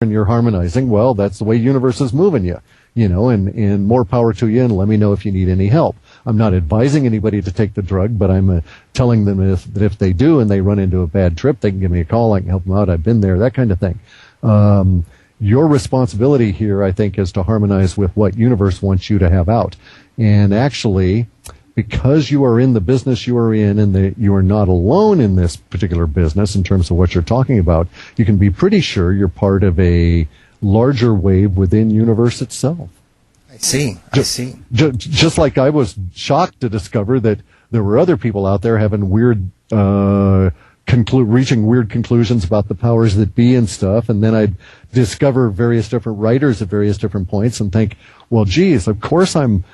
and you're harmonizing, well, that's the way universe is moving you, and more power to you, and let me know if you need any help. I'm not advising anybody to take the drug, but I'm telling them that if they do and they run into a bad trip, they can give me a call. I can help them out. I've been there, that kind of thing. Your responsibility here, I think, is to harmonize with what universe wants you to have out. And actually, because you are in the business you are in and that you are not alone in this particular business in terms of what you're talking about, you can be pretty sure you're part of a larger wave within universe itself. I see. Just like I was shocked to discover that there were other people out there having weird, reaching weird conclusions about the powers that be and stuff, and then I'd discover various different writers at various different points and think, well, geez, of course I'm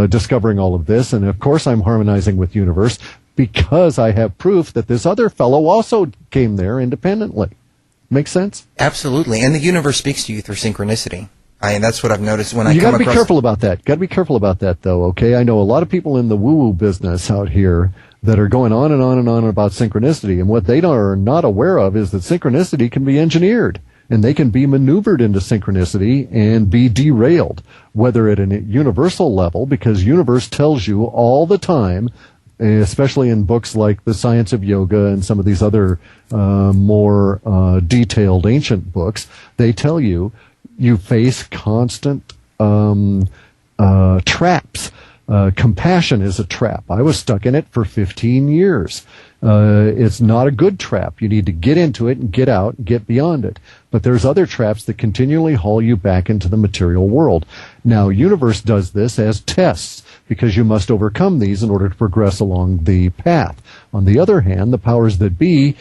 discovering all of this, and of course I'm harmonizing with universe because I have proof that this other fellow also came there independently. Makes sense? Absolutely, and the universe speaks to you through synchronicity. That's what I've noticed when I come across... You got to be careful about that. Got to be careful about that, though, okay? I know a lot of people in the woo-woo business out here that are going on and on and on about synchronicity, and what they are not aware of is that synchronicity can be engineered, and they can be maneuvered into synchronicity and be derailed, whether at a universal level, because universe tells you all the time, especially in books like The Science of Yoga and some of these other more detailed ancient books, they tell you face constant traps. Compassion is a trap. I was stuck in it for 15 years. It's not a good trap. You need to get into it and get out and get beyond it. But there's other traps that continually haul you back into the material world. Now, universe does this as tests because you must overcome these in order to progress along the path. On the other hand, the powers that be,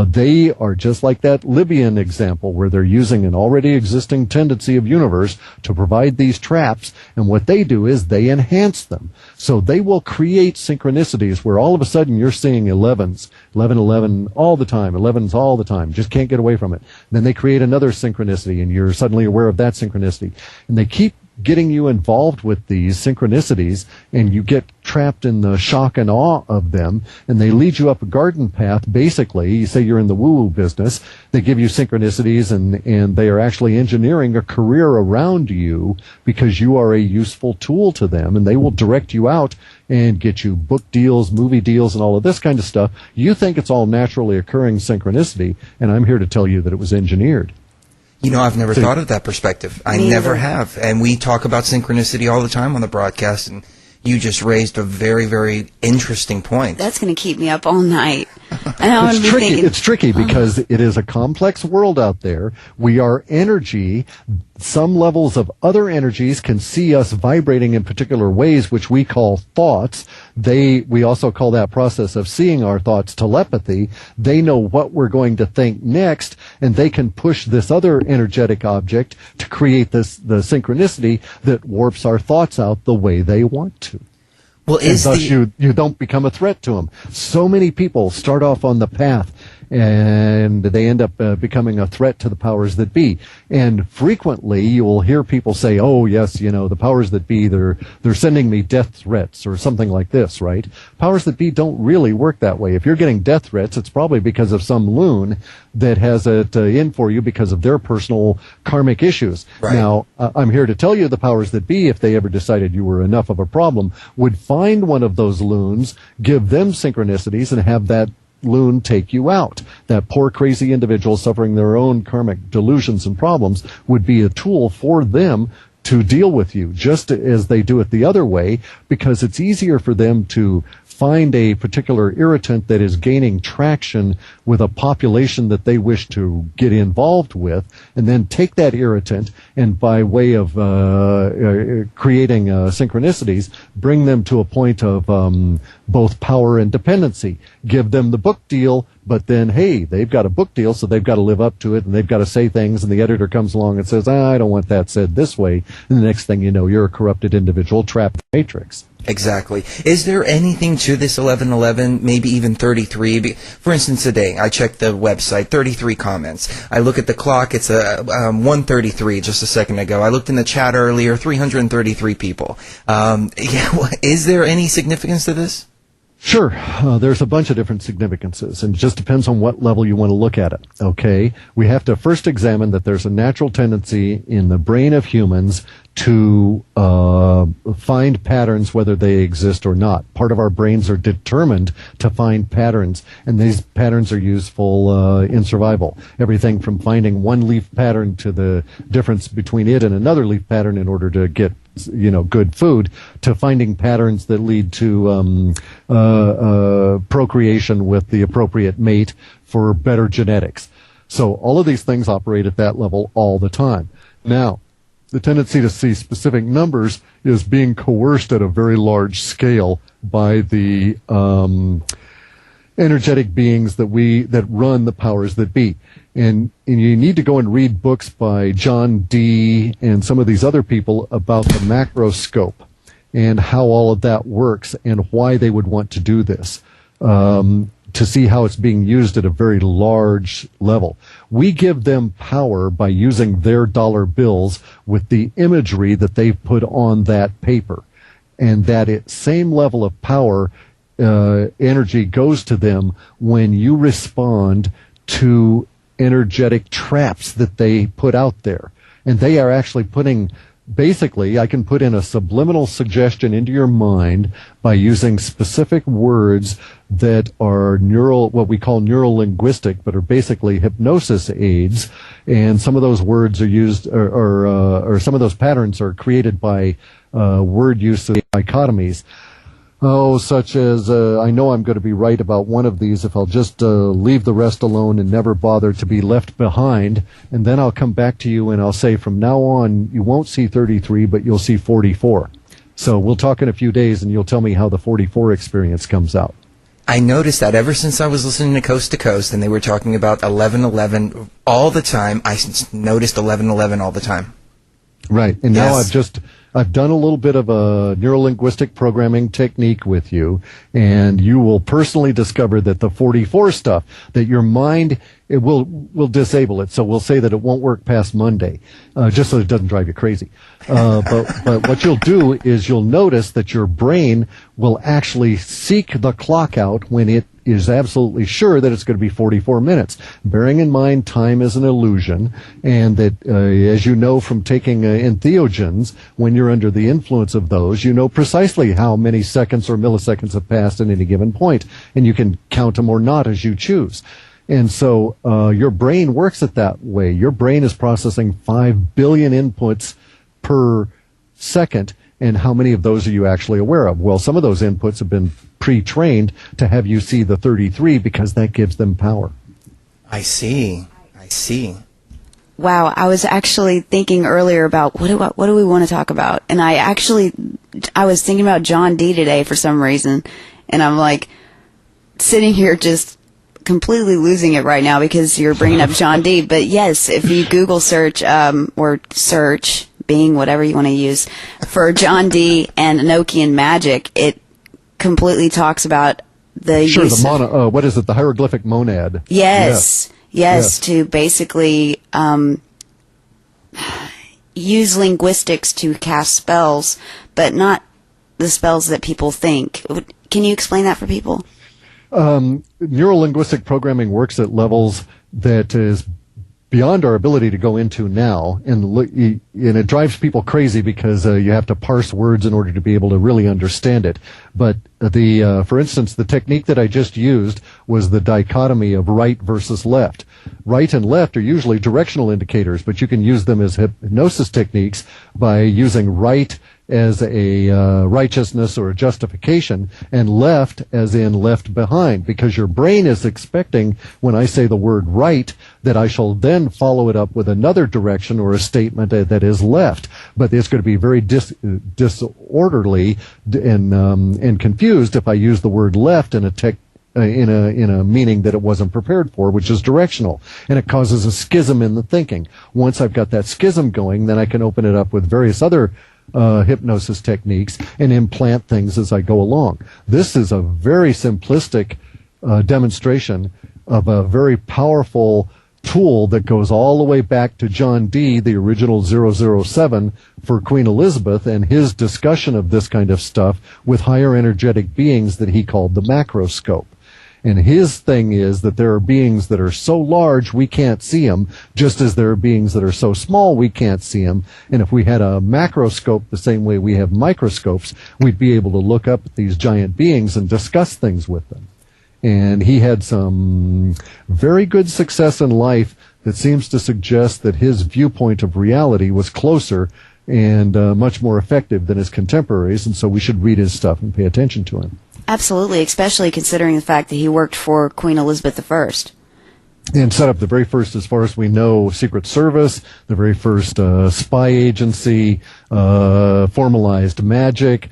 they are just like that Libyan example where they're using an already existing tendency of universe to provide these traps, and what they do is they enhance them. So they will create synchronicities where all of a sudden you're seeing 11s, 11, 11 all the time, 11s all the time, just can't get away from it. Then they create another synchronicity and you're suddenly aware of that synchronicity. And they keep getting you involved with these synchronicities, and you get trapped in the shock and awe of them, and they lead you up a garden path. Basically, you say you're in the woo-woo business, they give you synchronicities, and they are actually engineering a career around you because you are a useful tool to them, and they will direct you out and get you book deals, movie deals, and all of this kind of stuff. You think it's all naturally occurring synchronicity, and I'm here to tell you that it was engineered. I've never thought of that perspective. I never have. And we talk about synchronicity all the time on the broadcast, and you just raised a very, very interesting point. That's going to keep me up all night. And it's tricky because it is a complex world out there. We are energy. Some levels of other energies can see us vibrating in particular ways, which we call thoughts. We also call that process of seeing our thoughts telepathy. They know what we're going to think next, and they can push this other energetic object to create the synchronicity that warps our thoughts out the way they want to. Well, and thus you don't become a threat to them. So many people start off on the path and they end up becoming a threat to the powers that be. And frequently you will hear people say, oh, yes, the powers that be, they're sending me death threats or something like this, right? Powers that be don't really work that way. If you're getting death threats, it's probably because of some loon that has it in for you because of their personal karmic issues. Right. Now, I'm here to tell you the powers that be, if they ever decided you were enough of a problem, would find one of those loons, give them synchronicities, and have that loon take you out. That poor crazy individual suffering their own karmic delusions and problems would be a tool for them to deal with you, just as they do it the other way, because it's easier for them to find a particular irritant that is gaining traction with a population that they wish to get involved with, and then take that irritant and by way of creating synchronicities, bring them to a point of both power and dependency. Give them the book deal, but then, hey, they've got a book deal, so they've got to live up to it, and they've got to say things, and the editor comes along and says, I don't want that said this way, and the next thing you know, you're a corrupted individual trapped in the matrix. Exactly. Is there anything to this 1111, maybe even 33? For instance, today, I checked the website, 33 comments. I look at the clock, it's 1:33 just a second ago. I looked in the chat earlier, 333 people. Is there any significance to this? Sure. There's a bunch of different significances, and it just depends on what level you want to look at it. Okay? We have to first examine that there's a natural tendency in the brain of humans to find patterns whether they exist or not. Part of our brains are determined to find patterns, and these patterns are useful in survival. Everything from finding one leaf pattern to the difference between it and another leaf pattern in order to get good food, to finding patterns that lead to procreation with the appropriate mate for better genetics. So all of these things operate at that level all the time. Now, the tendency to see specific numbers is being coerced at a very large scale by the energetic beings that run the powers that be. And you need to go and read books by John Dee and some of these other people about the macroscope and how all of that works and why they would want to do this, to see how it's being used at a very large level. We give them power by using their dollar bills with the imagery that they've put on that paper. And that same level of power, energy goes to them when you respond to energetic traps that they put out there. And they are actually basically, I can put in a subliminal suggestion into your mind by using specific words that are what we call neuro-linguistic, but are basically hypnosis aids. And some of those words are used, or some of those patterns are created by word use of dichotomies. Such as, I know I'm going to be right about one of these if I'll just leave the rest alone and never bother to be left behind. And then I'll come back to you and I'll say from now on, you won't see 33, but you'll see 44. So we'll talk in a few days and you'll tell me how the 44 experience comes out. I noticed that ever since I was listening to Coast and they were talking about 1111 all the time, I noticed 1111 all the time. Right. And Yes. now I've done a little bit of a neurolinguistic programming technique with you, and you will personally discover that the 44 stuff, that your mind, it will disable it. So we'll say that it won't work past Monday, just so it doesn't drive you crazy. But what you'll do is you'll notice that your brain will actually seek the clock out when it is absolutely sure that it's going to be 44 minutes, bearing in mind time is an illusion, and that, as you know from taking entheogens, when you're under the influence of those, you know precisely how many seconds or milliseconds have passed at any given point, and you can count them or not as you choose. And so your brain works it that way. Your brain is processing 5 billion inputs per second, and how many of those are you actually aware of? Well, some of those inputs have been pre-trained to have you see the 33 because that gives them power. I see. Wow, I was actually thinking earlier about what do we want to talk about, and I was thinking about John Dee today for some reason, and I'm like sitting here just completely losing it right now because you're bringing up John Dee. But yes, if you Google search or search Bing, whatever you want to use, for John Dee and Enochian magic, it completely talks about the use of, what is it, the hieroglyphic monad. Yes, to basically use linguistics to cast spells, but not the spells that people think. Can you explain that for people? Neuro-linguistic programming works at levels that is beyond our ability to go into now, and it drives people crazy because you have to parse words in order to be able to really understand it. But for instance, the technique that I just used was the dichotomy of right versus left. Right and left are usually directional indicators, but you can use them as hypnosis techniques by using right as a righteousness or a justification, and left as in left behind, because your brain is expecting, when I say the word right, that I shall then follow it up with another direction or a statement that is left. But it's going to be very disorderly and confused if I use the word left in a meaning that it wasn't prepared for, which is directional, and it causes a schism in the thinking. Once I've got that schism going, then I can open it up with various other hypnosis techniques and implant things as I go along. This is a very simplistic demonstration of a very powerful tool that goes all the way back to John Dee, the original 007 for Queen Elizabeth, and his discussion of this kind of stuff with higher energetic beings that he called the macroscope. And his thing is that there are beings that are so large we can't see them, just as there are beings that are so small we can't see them. And if we had a macroscope the same way we have microscopes, we'd be able to look up at these giant beings and discuss things with them. And he had some very good success in life that seems to suggest that his viewpoint of reality was closer and much more effective than his contemporaries, and so we should read his stuff and pay attention to him. Absolutely, especially considering the fact that he worked for Queen Elizabeth I. And set up the very first, as far as we know, Secret Service, the very first spy agency, formalized magic,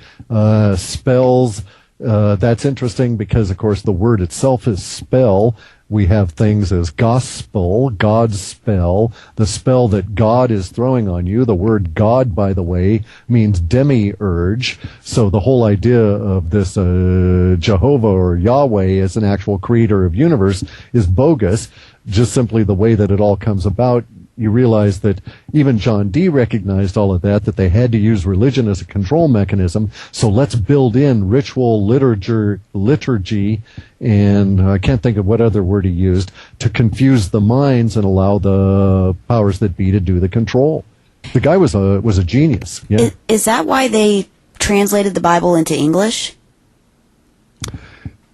spells. That's interesting because, of course, the word itself is spell. We have things as gospel, God's spell, the spell that God is throwing on you. The word God, by the way, means demiurge. So the whole idea of this Jehovah or Yahweh as an actual creator of universe is bogus. Just simply the way that it all comes about, you realize that even John Dee recognized all of that they had to use religion as a control mechanism. So let's build in ritual, liturgy, and I can't think of what other word he used, to confuse the minds and allow the powers that be to do the control. The guy was a genius. Yeah. Is that why they translated the Bible into English?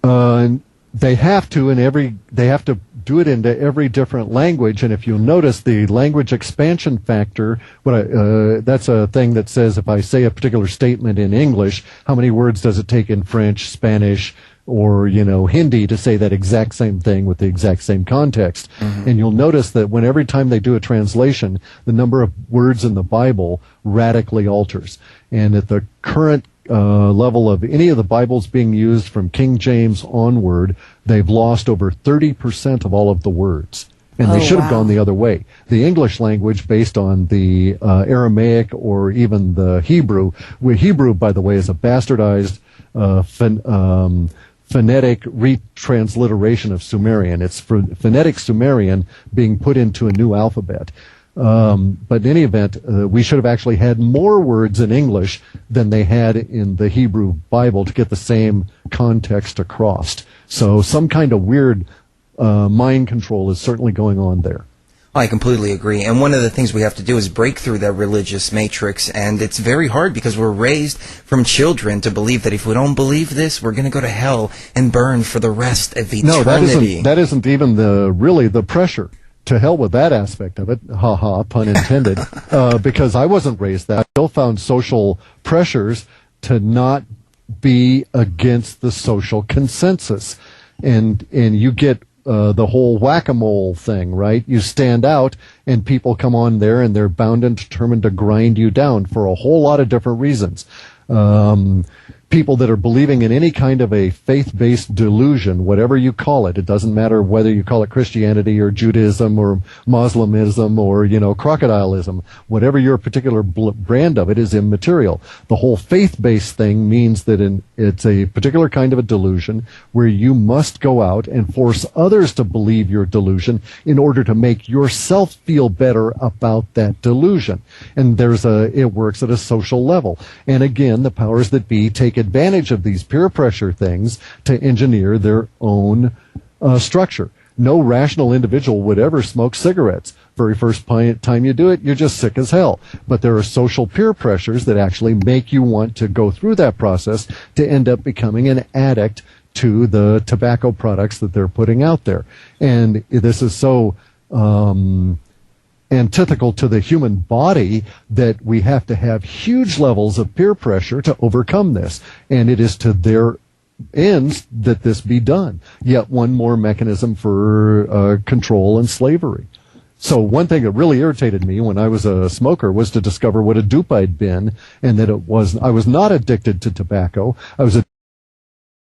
They have to, they have to do it into every different language, and if you'll notice the language expansion factor, that's a thing that says if I say a particular statement in English, how many words does it take in French, Spanish, or Hindi to say that exact same thing with the exact same context? Mm-hmm. And you'll notice that every time they do a translation, the number of words in the Bible radically alters. And at the current level of any of the Bibles being used from King James onward, they've lost over 30% of all of the words. And they should have gone the other way. The English language, based on the Aramaic or even the Hebrew, Hebrew, by the way, is a bastardized phonetic retransliteration of Sumerian. It's phonetic Sumerian being put into a new alphabet. But in any event, we should have actually had more words in English than they had in the Hebrew Bible to get the same context across. So some kind of weird mind control is certainly going on there. I completely agree. And one of the things we have to do is break through that religious matrix. And it's very hard because we're raised from children to believe that if we don't believe this, we're going to go to hell and burn for the rest of eternity. No, that isn't even really the pressure. To hell with that aspect of it, pun intended, because I wasn't raised that. I still found social pressures to not be against the social consensus. And you get the whole whack-a-mole thing, right? You stand out and people come on there and they're bound and determined to grind you down for a whole lot of different reasons. People that are believing in any kind of a faith-based delusion, whatever you call it, it doesn't matter whether you call it Christianity or Judaism or Muslimism or, crocodilism, whatever your particular brand of it is immaterial. The whole faith-based thing means that it's a particular kind of a delusion where you must go out and force others to believe your delusion in order to make yourself feel better about that delusion. And it works at a social level. And again, the powers that be take advantage of these peer pressure things to engineer their own structure. No rational individual would ever smoke cigarettes. Very first time you do it, you're just sick as hell. But there are social peer pressures that actually make you want to go through that process to end up becoming an addict to the tobacco products that they're putting out there. And this is so antithetical to the human body that we have to have huge levels of peer pressure to overcome this. And it is to their ends that this be done. Yet one more mechanism for control and slavery. So one thing that really irritated me when I was a smoker was to discover what a dupe I'd been, and that I was not addicted to tobacco. I was